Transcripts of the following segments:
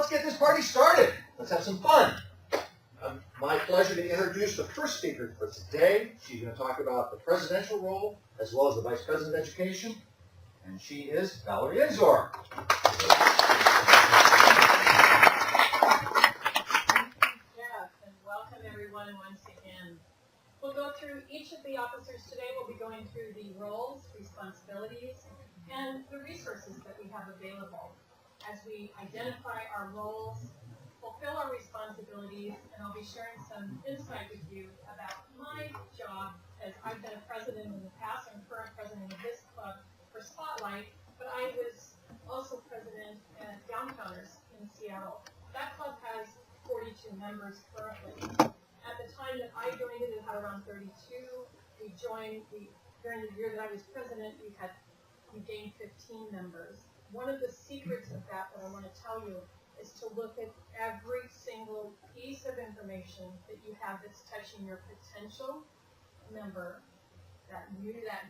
let's get this party started. Let's have some fun. My pleasure to introduce the first speaker for today. She's going to talk about the presidential role as well as the vice president of education, and she is Valerie Ensor. Yes, and welcome everyone once again. We'll go through each of the officers today. We'll be going through the roles, responsibilities, and the resources that we have available as we identify our roles, fulfill our responsibilities, and I'll be sharing some insight with you about my job as I've been a president in the past and current president of this club for Spotlight, but I was also president at Downtowners in Seattle. That club has 42 members currently. At the time that I joined it had around 32. During the year that I was president, we gained 15 members. One of the secrets of that I want to tell you is to look at every single piece of information that you have that's touching your potential member, that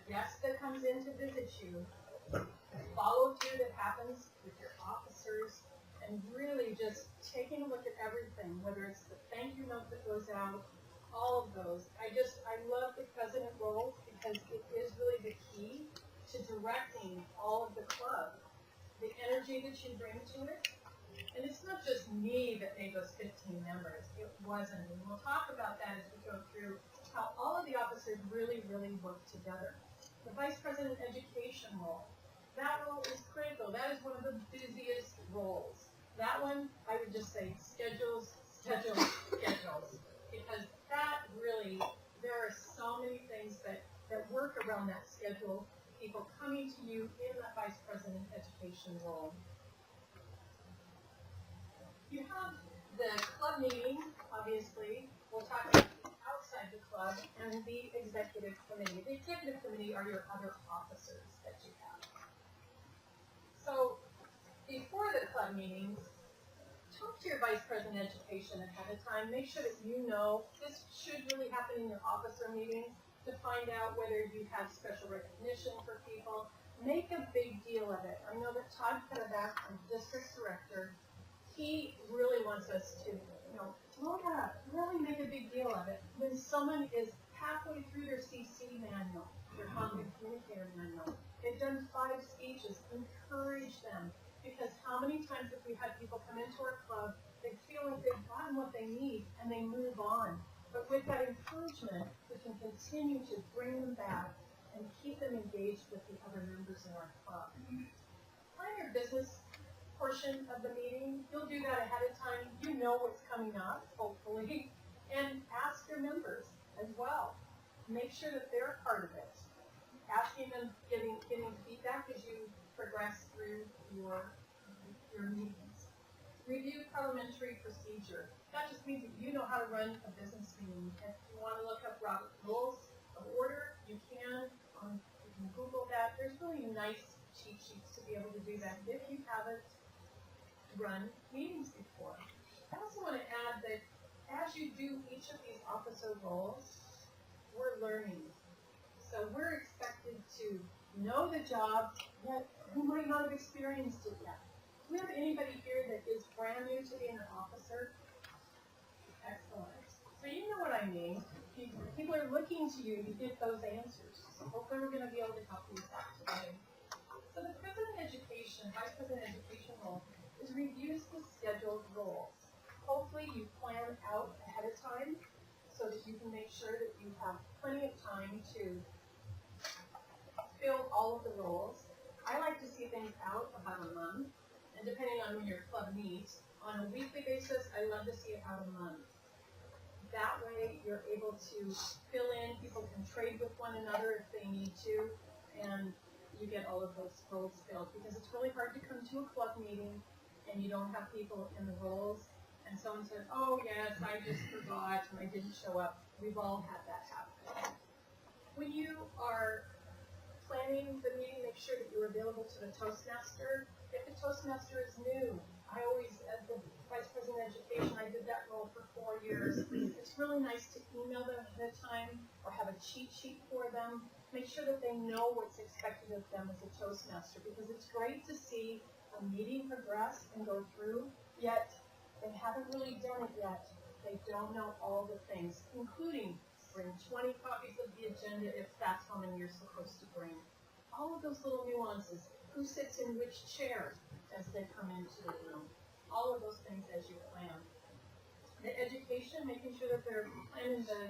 guest that comes in to visit you, the follow-through that happens with your officers, and really just taking a look at everything, whether it's the thank you note that goes out, all of those. I love the president role because it is really the key to directing all of the club. The energy that you bring to it. And it's not just me that made those 15 members. It wasn't. And we'll talk about that as we go through how all of the officers really, really work together. The vice president education role. That role is critical. That is one of the busiest roles. That one, I would just say schedules. Because that really, there are so many things that work around that schedule. People coming to you in that vice president education role. You have the club meeting, obviously. We'll talk about outside the club and the executive committee. The executive committee are your other officers that you have. So before the club meetings, talk to your vice president education ahead of time. Make sure that you know this should really happen in your officer meetings to find out whether you have special recognition for people. Make a big deal of it. I know that Todd Pettaback, our district director, he really wants us to, really make a big deal of it. When someone is halfway through their CC manual, their conflict communicator manual, they've done 5 speeches, encourage them. Because how many times have we had people come into our club, they feel like they've gotten what they need, and they move on. But with that encouragement, we can continue to bring them back and keep them engaged with the other members in our club. Plan your business portion of the meeting. You'll do that ahead of time. You know what's coming up, hopefully. And ask your members as well. Make sure that they're a part of it. Asking them, getting feedback as you progress through your meetings. Review parliamentary procedure. That just means that you know how to run a business meeting. If you want to look up Robert Rules of Order, you can. You can Google that. There's really nice cheat sheets to be able to do that if you haven't run meetings before. I also want to add that as you do each of these officer roles, we're learning. So we're expected to know the job, yet who might not have experienced it yet. Do we have anybody here that is brand new to being an officer? Excellent. So you know what I mean. People are looking to you to give those answers. So hopefully we're going to be able to help you with that today. So the president education, vice president education role is reviews the scheduled roles. Hopefully you plan out ahead of time so that you can make sure that you have plenty of time to fill all of the roles. I like to see things out about a month, and depending on when your club meets, on a weekly basis, I love to see it out a month. That way, you're able to fill in, people can trade with one another if they need to, and you get all of those roles filled. Because it's really hard to come to a club meeting, and you don't have people in the roles, and someone says, oh yes, I just forgot, and I didn't show up. We've all had that happen. When you are planning the meeting, make sure that you're available to the Toastmaster. If the Toastmaster is new, I always, as the Vice President of Education, I did that role for 4 years. It's really nice to email them ahead of time or have a cheat sheet for them. Make sure that they know what's expected of them as a Toastmaster, because it's great to see a meeting progress and go through, yet they haven't really done it yet. They don't know all the things, including bring 20 copies of the agenda if that's how many you're supposed to bring. All of those little nuances, who sits in which chair as they come into the room, all of those things as you plan. The education, making sure that they're planning the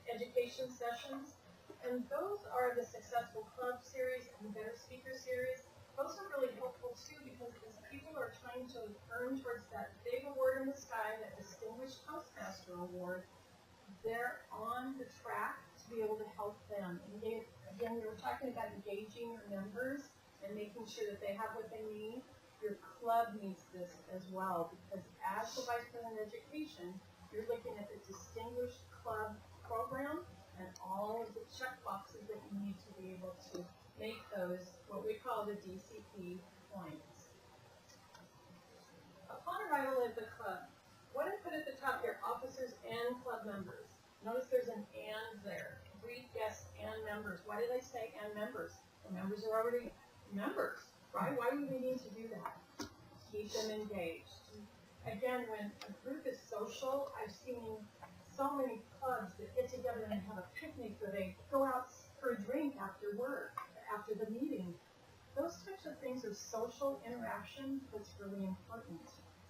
education sessions, and those are the successful club series and the better speaker series. Those are really helpful too because as people are trying to earn towards that big award in the sky, that distinguished Toastmaster award, they're on the track to be able to help them. And again, we were talking about engaging your members and making sure that they have what they need. Your club needs this as well because as the Vice President of Education, you're looking at the distinguished club program and all of the check boxes that you need to be able to make those, what we call the DCP points. Upon arrival at the club, what I put at the top here, officers and club members. Notice there's an and there. Greet guests and members. Why did I say and members? The members are already members, right? Why do we need to do that? Keep them engaged. Again, when a group is social, I've seen so many clubs that get together and have a picnic where they go out for a drink after work, after the meeting. Those types of things are social interaction that's really important.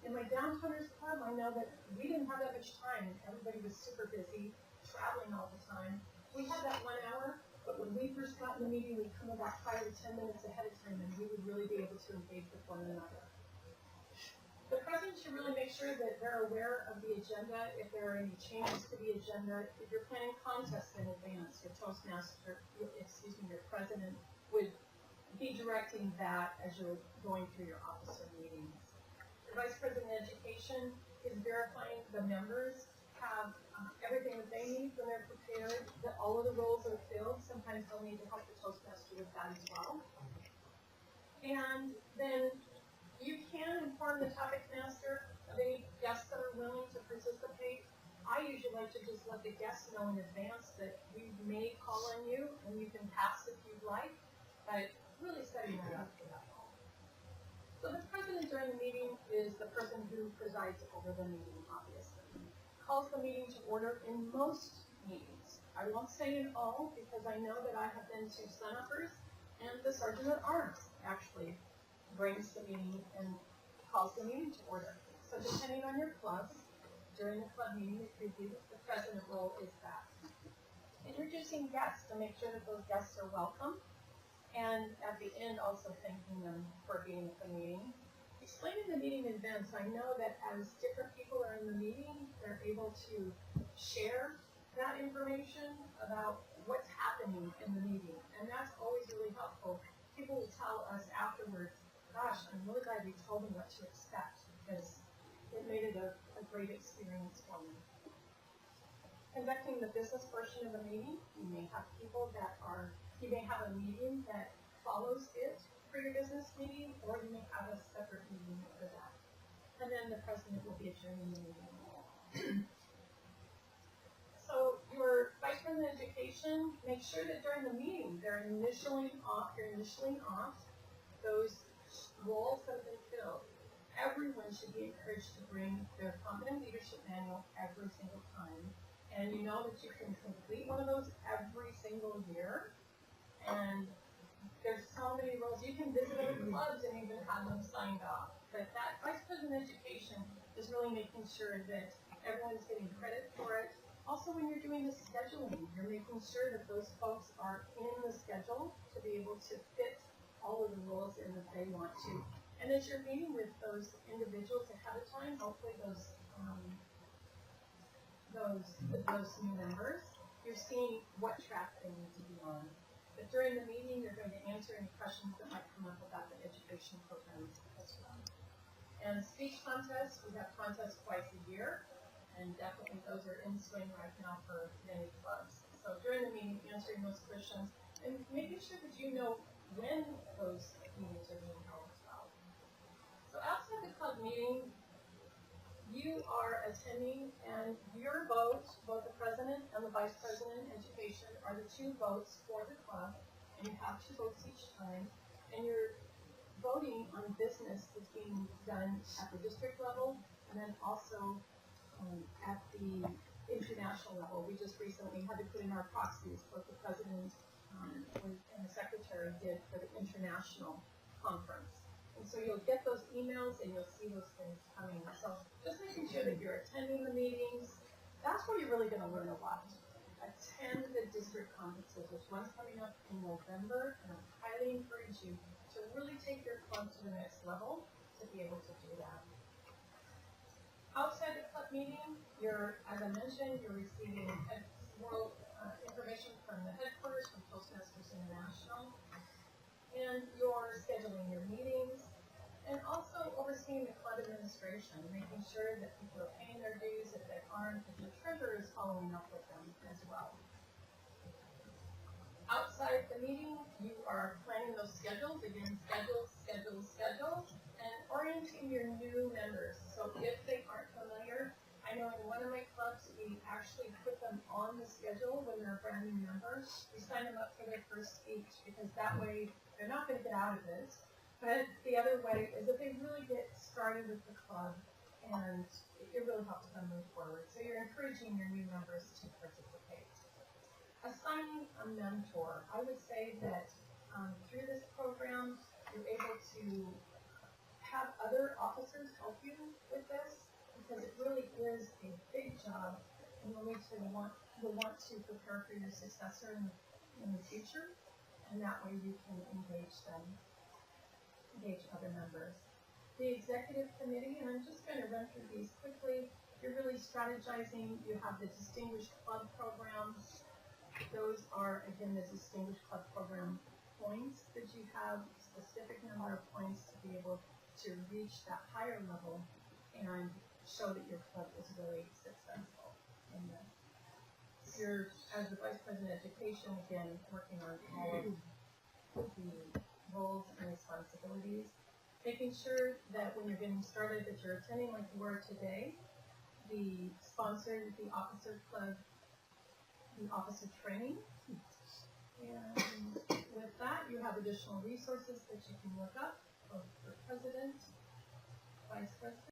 In my Downtowners Club, I know that we didn't have that much time. Everybody was super busy, traveling all the time. We had that 1 hour, but when we first got in the meeting, we'd come about 5 or 10 minutes ahead of time, and we would really be able to engage with one another. The president should really make sure that they're aware of the agenda, if there are any changes to the agenda. If you're planning contests in advance, your Toastmaster, your president would be directing that as you're going through your officer meetings. The Vice President of Education is verifying the members have everything that they need when they're prepared, that all of the roles are filled. Sometimes they'll need to help the Toastmaster with that as well. And then you can inform the topic master of any guests that are willing to participate. I usually like to just let the guests know in advance that we may call on you, and you can pass if you'd like, but really setting that up for that. So the president during the meeting is the person who presides over the meeting, obviously. Calls the meeting to order in most meetings. I won't say in all, because I know that I have been to sun-uppers, and the Sergeant at Arms actually brings the meeting and calls the meeting to order. So depending on your club, during the club meeting, it could be the president role is that. Introducing guests to make sure that those guests are welcome, and at the end also thanking them for being at the meeting. Explaining the meeting events, I know that as different people are in the meeting, they're able to share that information about what's happening in the meeting, and that's always really helpful. People will tell us afterwards, gosh, I'm really glad we told them what to expect, because it made it a great experience for me. Conducting the business portion of the meeting, you may have people that are, you may have a meeting that follows it for your business meeting, or you may have a separate meeting for that. And then the president will be adjourning the meeting. So your Vice President of Education, make sure that during the meeting, you're initially off those roles that have been filled. Everyone should be encouraged to bring their competent leadership manual every single time. And you know that you can complete one of those every single year. And there's so many roles. You can visit other clubs and even have them signed off. But that Vice President of Education is really making sure that everyone's getting credit for it. Also, when you're doing the scheduling, you're making sure that those folks are in the schedule to be able to fit all of the roles in that they want to. And as you're meeting with those individuals ahead of time, hopefully those new members, you're seeing what track they need to be on. But during the meeting, you're going to answer any questions that might come up about the education program as well. And speech contests, we have contests twice a year, and definitely those are in swing right now for many clubs. So during the meeting, answering those questions, and making sure that you know when those meetings are being held as well. So outside the club meeting, you are attending, and your vote, both the president and the vice president in education, are the two votes for the club, and you have 2 votes each time, and you're voting on business that's being done at the district level and then also at the international level. We just recently had to put in our proxies what the president and the secretary did for the international conference. And so you'll get those emails and you'll see those things coming. So just making sure that you're attending the meetings. That's where you're really going to learn a lot. Attend the district conferences. There's one coming up in November, and I highly encourage you to really take your club to the next level to be able to do that. Outside the club meeting, as I mentioned, you're receiving world information from the headquarters from Toastmasters International, and you're scheduling your meetings, and also overseeing the club administration, making sure that people are paying their dues. If they aren't, that your treasurer is following up with them as well. Outside the meeting, you are planning those schedules, again, schedule, and orienting your new members. So if they aren't familiar, I know in one of my clubs, we actually put them on the schedule when they're a brand new member. We sign them up for their first speech, because that way they're not going to get out of it. But the other way is that they really get started with the club, and it really helps them move forward. So you're encouraging your new members to participate. Assigning a mentor. I would say that through this program, you're able to have other officers help you with this, because it really is a big job, and you'll want to prepare for your successor in the future, and that way you can engage other members. The executive committee, and I'm just going to run through these quickly. You're really strategizing. You have the distinguished club program. Those are, again, the distinguished club program points that you have, a specific number of points to be able to reach that higher level and show that your club is really successful in this. You're, as the Vice President of Education, again, working on all of the roles and responsibilities, making sure that when you're getting started that you're attending like you were today, the officer club, the officer training. And with that, you have additional resources that you can look up for President, Vice President.